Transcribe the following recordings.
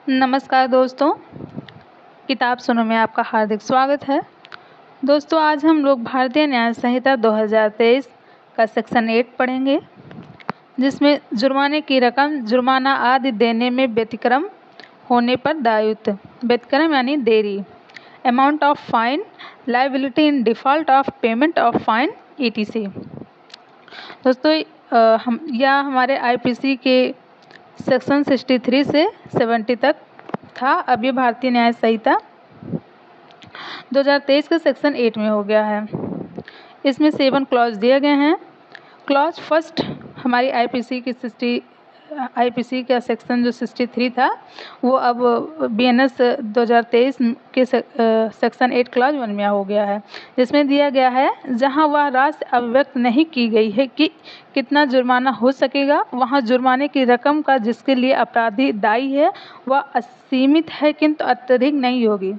नमस्कार दोस्तों, किताब सुनो में आपका हार्दिक स्वागत है। दोस्तों, आज हम लोग भारतीय न्याय संहिता 2023 का सेक्शन 8 पढ़ेंगे, जिसमें जुर्माने की रकम जुर्माना आदि देने में व्यतिक्रम होने पर दायित्व, व्यतिक्रम यानी देरी, amount of fine, liability in default of payment of fine ETC। दोस्तों, हमारे IPC के सेक्शन 63 से 70 तक था। अब ये भारतीय न्याय संहिता 2023 के सेक्शन 8 में हो गया है। इसमें 7 क्लॉज दिए गए हैं। क्लॉज फर्स्ट हमारी IPC का सेक्शन जो 63 था, वो अब BNS 2023 के सेक्शन 8 क्लॉज 1 में हो गया है, जिसमें दिया गया है जहां वह राशि अभिव्यक्त नहीं की गई है कि कितना जुर्माना हो सकेगा, वहां जुर्माने की रकम का जिसके लिए अपराधी दायी है वह असीमित है किंतु अत्यधिक नहीं होगी।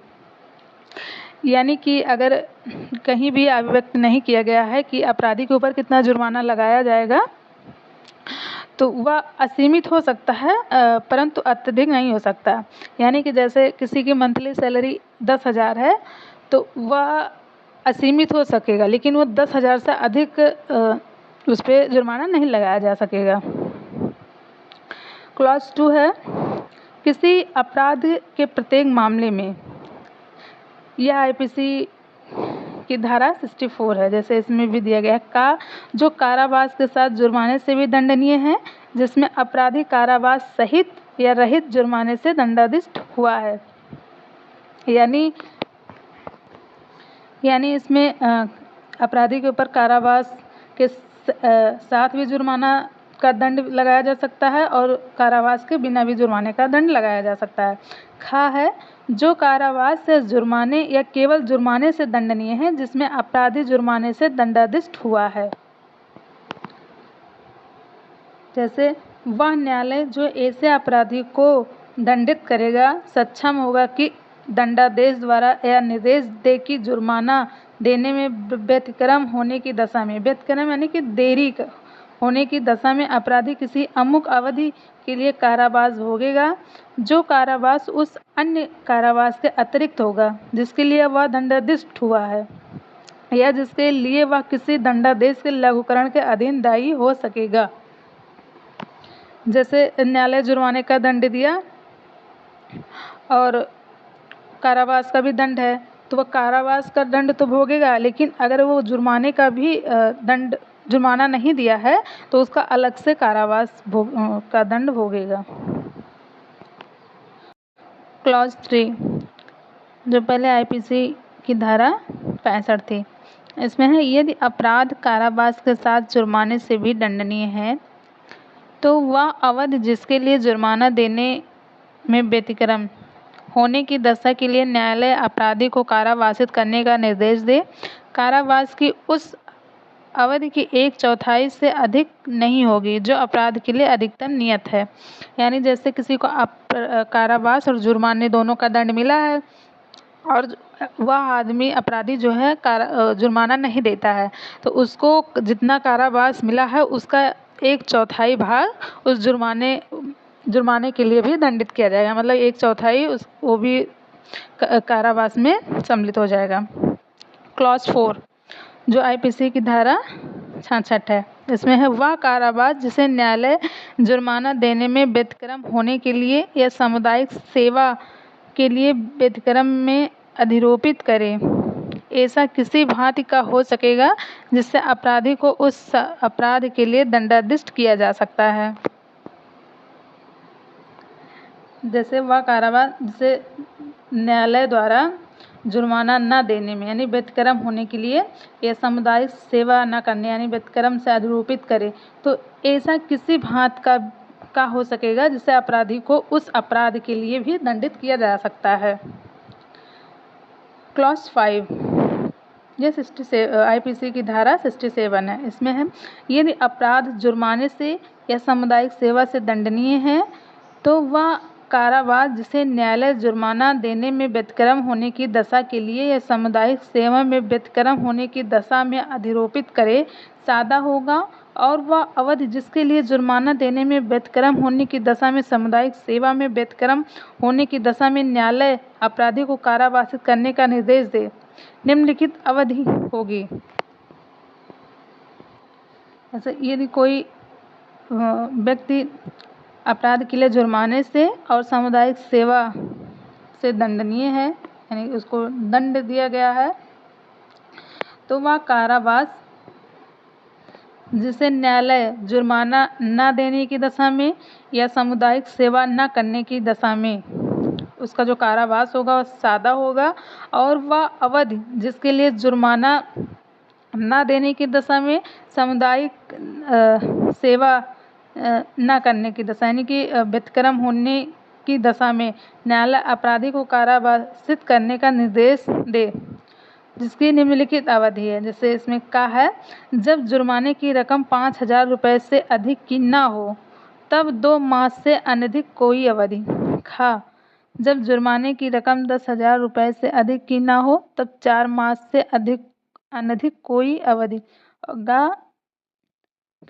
यानी कि अगर कहीं भी अभिव्यक्त नहीं किया गया है कि अपराधी के ऊपर कितना जुर्माना लगाया जाएगा, तो वह असीमित हो सकता है, परंतु अत्यधिक नहीं हो सकता। यानी कि जैसे किसी की मंथली सैलरी 10,000 है, तो वह असीमित हो सकेगा, लेकिन वो 10,000 से अधिक उस पर जुर्माना नहीं लगाया जा सकेगा। क्लॉज 2 है, किसी अपराध के प्रत्येक मामले में, यह IPC की धारा 64 है, जैसे इसमें भी दिया गया है, का जो कारावास के साथ जुर्माने से भी दंडनीय है, जिसमें अपराधी कारावास सहित या रहित जुर्माने से दंडाधीश हुआ है। यानी इसमें अपराधी के ऊपर कारावास के साथ भी जुर्माना का दंड लगाया जा सकता है और कारावास के बिना भी जुर्माने का दंड लगाया जा सकता है। खा है, जो कारावास से जुर्माने या केवल जुर्माने से दंडनीय है, जिसमें अपराधी जुर्माने से दंडाधीश हुआ है। जैसे वह न्यायालय जो ऐसे अपराधी को दंडित करेगा सक्षम होगा कि दंडादेश द्वारा या निर्देश दे कि जुर्माना देने में व्यतिक्रम होने की दशा में, व्यतिक्रम यानी कि देरी होने की दशा में अपराधी किसी अमुक अवधि के लिए कारावास भोगेगा, जो कारावास उस अन्य कारावास के अतिरिक्त होगा जिसके लिए वह दंडाधीश हुआ है, या जिसके लिए वह किसी दंडादेश के लघुकरण के अधीन दायी हो सकेगा। जैसे न्यायालय जुर्माने का दंड दिया और कारावास का भी दंड है, तो वह कारावास का दंड तो भोगेगा, लेकिन अगर वो जुर्माने का भी जुर्माना नहीं दिया है तो उसका अलग से कारावास का दंड भोगेगा। क्लॉज 3 जो पहले IPC की धारा 65 थी, इसमें है, यदि अपराध कारावास के साथ जुर्माने से भी दंडनीय है तो वह अवधि जिसके लिए जुर्माना देने में व्यतिक्रम होने की दशा के लिए न्यायालय अपराधी को कारावासित करने का निर्देश दे, कारावास की उस अवधि की 1/4 से अधिक नहीं होगी जो अपराध के लिए अधिकतम नियत है। यानी जैसे किसी को कारावास और जुर्माने दोनों का दंड मिला है और वह आदमी अपराधी जो है जुर्माना नहीं देता है, तो उसको जितना कारावास मिला है उसका 1/4 भाग उस जुर्माने के लिए भी दंडित किया जाएगा। मतलब 1/4 वो भी कारावास में सम्मिलित हो जाएगा। क्लॉज 4 जो IPC की धारा 66 है, इसमें है, वह कारावास जिसे न्यायालय जुर्माना देने में व्यतिक्रम होने के लिए या सामुदायिक सेवा के लिए व्यतिक्रम में अधिरोपित करे, ऐसा किसी भांति का हो सकेगा जिससे अपराधी को उस अपराध के लिए दंडाधीश किया जा सकता है। जैसे वह कारावास जिसे न्यायालय द्वारा जुर्माना न देने में यानी व्यतिक्रम होने के लिए या सामुदायिक सेवा न करने यानी व्यतिक्रम से अधिरोपित करे, तो ऐसा किसी भांति का हो सकेगा जिससे अपराधी को उस अपराध के लिए भी दंडित किया जा सकता है। क्लॉज 5 यह IPC की धारा 67 है, इसमें है, यदि अपराध जुर्माने से या सामुदायिक सेवा से दंडनीय है तो वह कारावास जिसे न्यायालय जुर्माना देने में व्यतिक्रम होने की दशा के लिए या सामुदायिक सेवा में व्यतिक्रम होने की दशा में अधिरोपित करे सादा होगा और वह अवधि जिसके लिए जुर्माना देने में व्यतिक्रम होने की दशा में सामुदायिक सेवा में व्यतिक्रम होने की दशा में न्यायालय अपराधी को कारावासित करने का निर्देश दे। निम्नलिखित अवधि होगी। ऐसे यदि कोई व्यक्ति अपराध के लिए जुर्माने से और सामुदायिक सेवा से दंडनीय है, यानी उसको दंड दिया गया है, तो वह कारावास जिसे न्यायालय जुर्माना न देने की दशा में या सामुदायिक सेवा न करने की दशा में उसका जो कारावास होगा वह सादा होगा, और वह अवधि जिसके लिए जुर्माना न देने की दशा में सामुदायिक सेवा न करने की दशा, यानी कि व्यतिक्रम होने की दशा में न्यायालय अपराधी को कारावासित करने का निर्देश दे, जिसकी निम्नलिखित अवधि है। जैसे इसमें कहा है, जब जुर्माने की रकम 5,000 रुपये से अधिक की न हो तब 2 मास से अनधिक कोई अवधि। खा, जब जुर्माने की रकम 10,000 रुपये से अधिक की न हो तब 4 मास से अनधिक कोई अवधि। गा,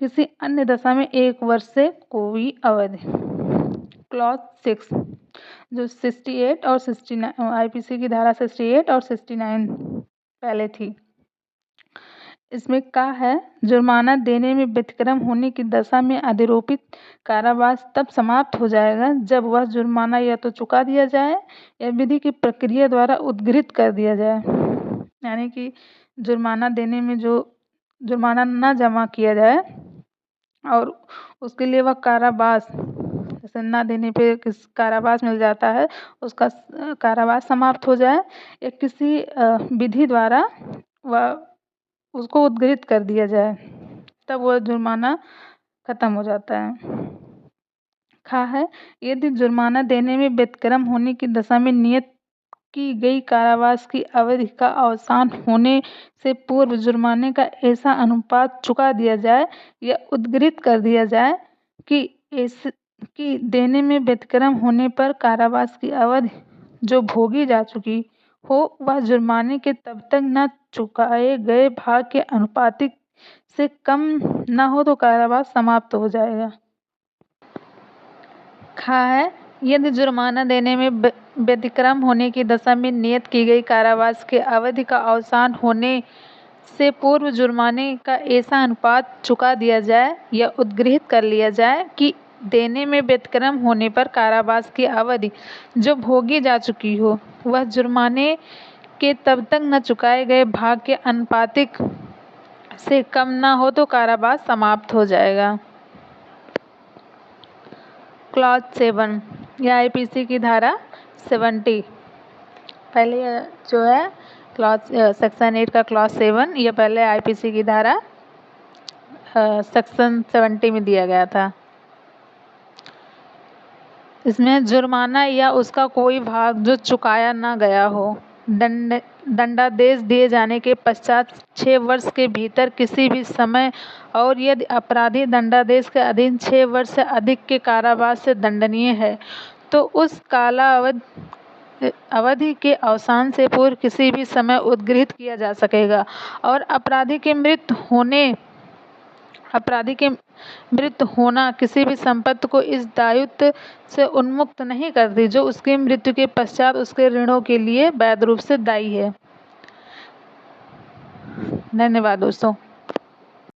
किसी अन्य दशा में 1 वर्ष से कोई अवधि। क्लॉज 6 जो 68 और 69 आईपीसी की धारा 68 और 69 पहले थी, इसमें कहा है, जुर्माना देने में व्यतिक्रम होने की दशा में अधिरोपित कारावास तब समाप्त हो जाएगा जब वह जुर्माना या तो चुका दिया जाए या विधि की प्रक्रिया द्वारा उद्घृत कर दिया जाए। यानी कि जुर्माना देने में जो जुर्माना न जमा किया जाए और उसके लिए वह कारावास, जैसे न देने पे किस कारावास मिल जाता है, उसका कारावास समाप्त हो जाए या किसी विधि द्वारा वह उसको उद्घृत कर दिया जाए, तब वह जुर्माना खत्म हो जाता है। खा है, यदि जुर्माना देने में व्यतिक्रम होने की दशा में नियत की गई कारावास की अवधि का अवसान होने से पूर्व जुर्माने का ऐसा अनुपात चुका दिया जाए या उद्घृत कर दिया जाए कि देने में व्यतिक्रम होने पर कारावास की अवधि जो भोगी जा चुकी हो वह जुर्माने के तब तक न चुकाए गए भाग के अनुपातिक से कम न हो तो कारावास समाप्त हो जाएगा। खा है, यदि जुर्माना देने में व्यतिक्रम होने की दशा में नियत की गई कारावास के अवधि का अवसान होने से पूर्व जुर्माने का ऐसा अनुपात चुका दिया जाए या उद्घृत कर लिया जाए कि देने में व्यतिक्रम होने पर कारावास की अवधि जो भोगी जा चुकी हो वह जुर्माने के तब तक न चुकाए गए भाग के अनुपातिक से कम न हो तो कारावास समाप्त हो जाएगा। क्लॉज 7 या आईपीसी की धारा 70 पहले जो है क्लॉज सेक्शन 8 का क्लॉज 7 ये पहले आईपीसी की धारा सेक्शन 70 में दिया गया था। इसमें जुर्माना या उसका कोई भाग जो चुकाया ना गया हो दंडादेश दिए जाने के पश्चात 6 वर्ष के भीतर किसी भी समय और यदि अपराधी दंडादेश के अधीन 6 वर्ष से अधिक के कारावास से दंडनीय है तो उस अवधि के अवसान से पूर्व किसी भी समय उद्घृत किया जा सकेगा और अपराधी के मृत होना किसी भी संपत्ति को इस दायित्व से उन्मुक्त नहीं करती जो उसकी मृत्यु के पश्चात उसके ऋणों के लिए वैध रूप से दायी है। धन्यवाद दोस्तों।